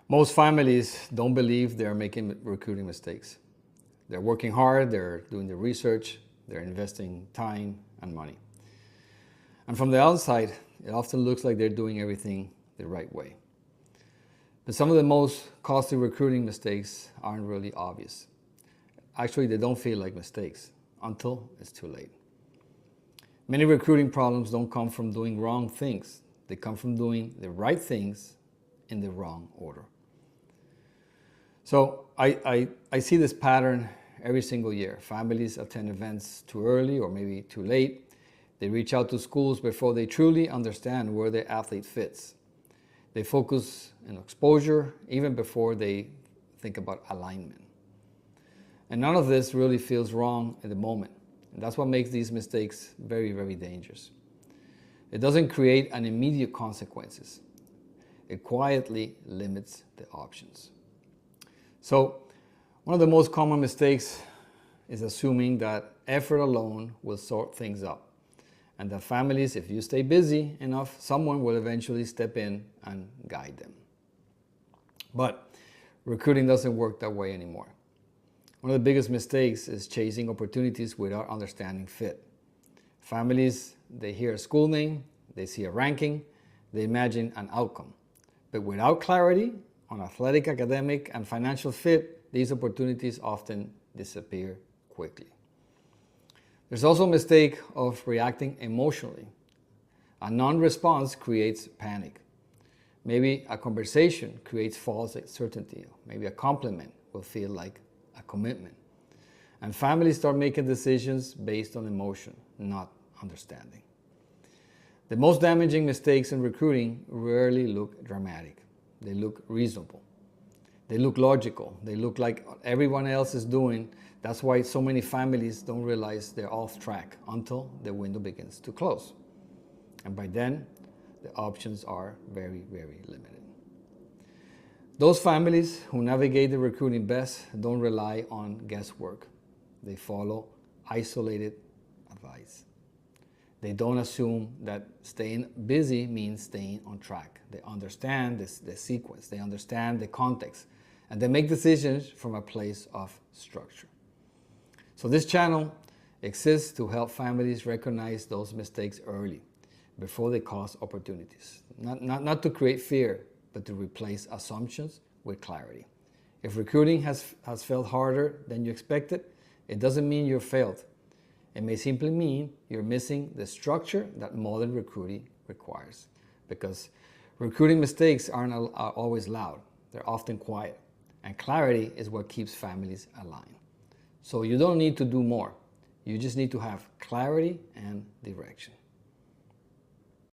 Most families don't believe they're making recruiting mistakes. They're working hard, they're doing the research, they're investing time and money. And from the outside, it often looks like they're doing everything the right way. But some of the most costly recruiting mistakes aren't really obvious. Actually, they don't feel like mistakes until it's too late. Many recruiting problems don't come from doing wrong things. They come from doing the right things in the wrong order. So I see this pattern every single year. Families attend events too early or maybe too late. They reach out to schools before they truly understand where their athlete fits. They focus on exposure even before they think about alignment. And none of this really feels wrong in the moment. And that's what makes these mistakes very, very dangerous. It doesn't create an immediate consequences. It quietly limits the options. So one of the most common mistakes is assuming that effort alone will sort things out, and that families, if you stay busy enough, someone will eventually step in and guide them. But recruiting doesn't work that way anymore. One of the biggest mistakes is chasing opportunities without understanding fit. Families, they hear a school name, they see a ranking, they imagine an outcome. But without clarity on athletic, academic, and financial fit, these opportunities often disappear quickly. There's also a mistake of reacting emotionally. A non-response creates panic. Maybe a conversation creates false certainty. Maybe a compliment will feel like a commitment. And families start making decisions based on emotion, not understanding. The most damaging mistakes in recruiting rarely look dramatic. They look reasonable. They look logical. They look like everyone else is doing. That's why so many families don't realize they're off track until the window begins to close. And by then, the options are very, very limited. Those families who navigate the recruiting best don't rely on guesswork. They follow isolated advice. They don't assume that staying busy means staying on track. They understand the sequence, they understand the context, and they make decisions from a place of structure. So this channel exists to help families recognize those mistakes early, before they cause opportunities. Not to create fear, but to replace assumptions with clarity. If recruiting has felt harder than you expected, it doesn't mean you failed. It may simply mean you're missing the structure that modern recruiting requires. Because recruiting mistakes aren't always loud. They're often quiet. And clarity is what keeps families aligned. So you don't need to do more. You just need to have clarity and direction.